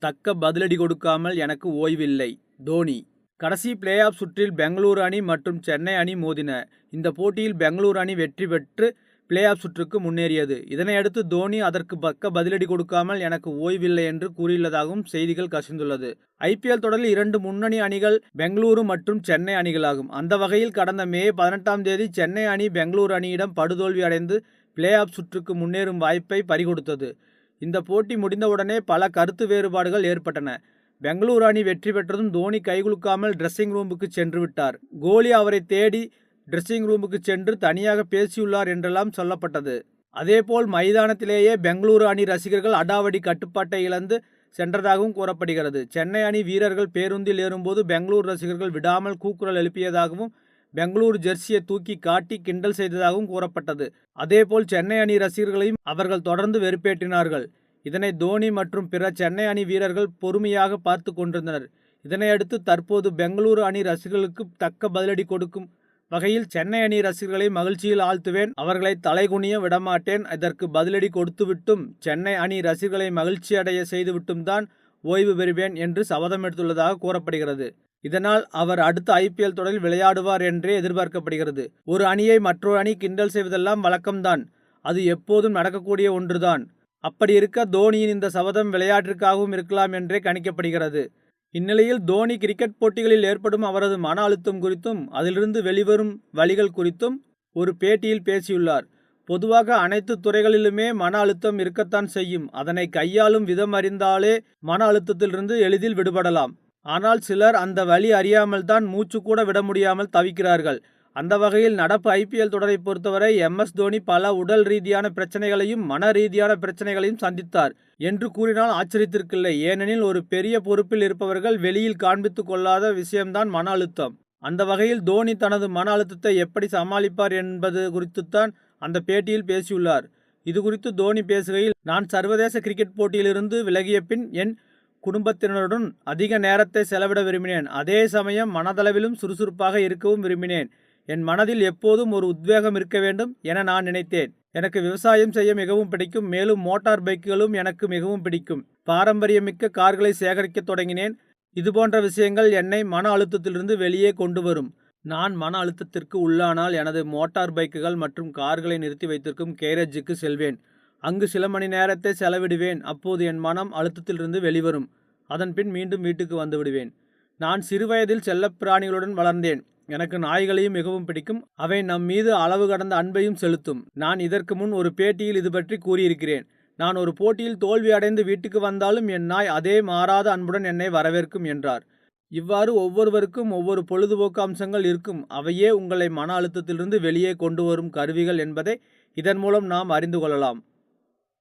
தக்க பதிலடி கொடுக்காமல் எனக்கு ஓய்வில்லை. தோனி. கடைசி பிளே ஆஃப் சுற்றில் பெங்களூரு அணி மற்றும் சென்னை அணி மோதின. இந்த போட்டியில் பெங்களூரு அணி வெற்றி பெற்று பிளே ஆஃப் சுற்றுக்கு முன்னேறியது. இதனையடுத்து தோனி அதற்கு தக்க பதிலடி கொடுக்காமல் எனக்கு ஓய்வில்லை என்று கூறியுள்ளதாகவும் செய்திகள் கசிந்துள்ளது. IPL தொடரில் 2 முன்னணி அணிகள் பெங்களூரு மற்றும் சென்னை அணிகளாகும். அந்த வகையில் கடந்த மே 18ஆம் தேதி சென்னை அணி பெங்களூரு அணியிடம் படுதோல்வி அடைந்து பிளே ஆஃப் சுற்றுக்கு முன்னேறும் வாய்ப்பை பறிகொடுத்தது. இந்த போட்டி முடிந்தவுடனே பல கருத்து வேறுபாடுகள் ஏற்பட்டன. பெங்களூரு அணி வெற்றி பெற்றதும் தோனி கைகுலுக்காமல் டிரெஸ்ஸிங் ரூமுக்கு சென்று விட்டார். கோலி அவரை தேடி டிரெஸ்ஸிங் ரூமுக்கு சென்று தனியாக பேசியுள்ளார் என்றெல்லாம் சொல்லப்பட்டது. அதேபோல் மைதானத்திலேயே பெங்களூரு அணி ரசிகர்கள் அடாவடி கட்டுப்பாட்டை இழந்து சென்றதாகவும் கூறப்படுகிறது. சென்னை அணி வீரர்கள் பேருந்தில் ஏறும்போது பெங்களூரு ரசிகர்கள் விடாமல் கூக்குரல் எழுப்பியதாகவும் பெங்களூரு ஜெர்சியை தூக்கி காட்டி கிண்டல் செய்ததாகவும் கூறப்பட்டது. அதேபோல் சென்னை அணி ரசிகர்களையும் அவர்கள் தொடர்ந்து வெறுப்பேற்றினார்கள். இதனை தோனி மற்றும் பிற சென்னை அணி வீரர்கள் பொறுமையாக பார்த்து கொண்டிருந்தனர். இதனையடுத்து தற்போது பெங்களூரு அணி ரசிகர்களுக்கு தக்க பதிலடி கொடுக்கும் வகையில் சென்னை அணி ரசிகர்களை மகிழ்ச்சியில் ஆழ்த்துவேன், அவர்களை தலைகுனிய விடமாட்டேன், இதற்கு பதிலடி கொடுத்துவிட்டும் சென்னை அணி ரசிகர்களை மகிழ்ச்சி அடைய செய்துவிட்டும் தான் ஓய்வு பெறுவேன் என்று சபதம் எடுத்துள்ளதாக கூறப்படுகிறது. இதனால் அவர் அடுத்த IPL தொடரில் விளையாடுவார் என்றே எதிர்பார்க்கப்படுகிறது. ஒரு அணியை மற்றொரு அணி கிண்டல் செய்வதெல்லாம் வழக்கம்தான். அது எப்போதும் நடக்கக்கூடிய ஒன்றுதான். அப்படி இருக்க தோனியின் இந்த சபதம் விளையாட்டிற்காகவும் இருக்கலாம் என்றே கணிக்கப்படுகிறது. இந்நிலையில் தோனி கிரிக்கெட் போட்டிகளில் ஏற்படும் அவரது மன அழுத்தம் குறித்தும் அதிலிருந்து வெளிவரும் வழிகள் குறித்தும் ஒரு பேட்டியில் பேசியுள்ளார். பொதுவாக அனைத்து துறைகளிலுமே மன அழுத்தம் இருக்கத்தான் செய்யும். அதனை கையாளும் விதம் அறிந்தாலே மன அழுத்தத்திலிருந்து எளிதில் விடுபடலாம். ஆனால் சிலர் அந்த வழி அறியாமல் தான் மூச்சு கூட விட முடியாமல் தவிக்கிறார்கள். அந்த வகையில் நடப்பு IPL தொடரை பொறுத்தவரை MS தோனி பல உடல் ரீதியான பிரச்சனைகளையும் மன ரீதியான பிரச்சனைகளையும் சந்தித்தார் என்று கூறினால் ஆச்சரியத்திற்கில்லை. ஏனெனில் ஒரு பெரிய பொறுப்பில் இருப்பவர்கள் வெளியில் காண்பித்து கொள்ளாத விஷயம்தான் மன அழுத்தம். அந்த வகையில் தோனி தனது மன அழுத்தத்தை எப்படி சமாளிப்பார் என்பது குறித்துத்தான் அந்த பேட்டியில் பேசியுள்ளார். இது குறித்து தோனி பேசுகையில், நான் சர்வதேச கிரிக்கெட் போட்டியிலிருந்து விலகிய பின் என் குடும்பத்தினருடன் அதிக நேரத்தை செலவிட விரும்பினேன். அதே சமயம் மனதளவிலும் சுறுசுறுப்பாக இருக்கவும் விரும்பினேன். என் மனதில் எப்போதும் ஒரு உத்வேகம் இருக்க வேண்டும் என நான் நினைத்தேன். எனக்கு விவசாயம் செய்ய மிகவும் பிடிக்கும். மேலும் மோட்டார் பைக்குகளும் எனக்கு மிகவும் பிடிக்கும். பாரம்பரியமிக்க கார்களை சேகரிக்க தொடங்கினேன். இதுபோன்ற விஷயங்கள் என்னை மன அழுத்தத்திலிருந்து வெளியே கொண்டு வரும். நான் மன அழுத்தத்திற்கு உள்ளானால் எனது மோட்டார் பைக்குகள் மற்றும் கார்களை நிறுத்தி வைத்திருக்கும் கேரேஜுக்கு செல்வேன். அங்கு சில மணி நேரத்தை செலவிடுவேன். அப்போது என் மனம் அழுத்தத்திலிருந்து வெளிவரும். அதன்பின் மீண்டும் வீட்டுக்கு வந்து விடுவேன். நான் சிறுவயதில் செல்லப்பிராணிகளுடன் வளர்ந்தேன். எனக்கு நாய்களையும் மிகவும் பிடிக்கும். அவை நம் மீது அளவு கடந்த அன்பையும் செலுத்தும். நான் இதற்கு முன் ஒரு பேட்டியில் இது பற்றி கூறியிருக்கிறேன். நான் ஒரு போட்டியில் தோல்வி அடைந்து வீட்டுக்கு வந்தாலும் என் நாய் அதே மாறாத அன்புடன் என்னை வரவேற்கும் என்றார். இவ்வாறு ஒவ்வொருவருக்கும் ஒவ்வொரு பொழுதுபோக்கு அம்சங்கள் இருக்கும். அவையே உங்களை மன அழுத்தத்திலிருந்து வெளியே கொண்டு வரும் கருவிகள் என்பதை இதன் மூலம் நாம் அறிந்து கொள்ளலாம்.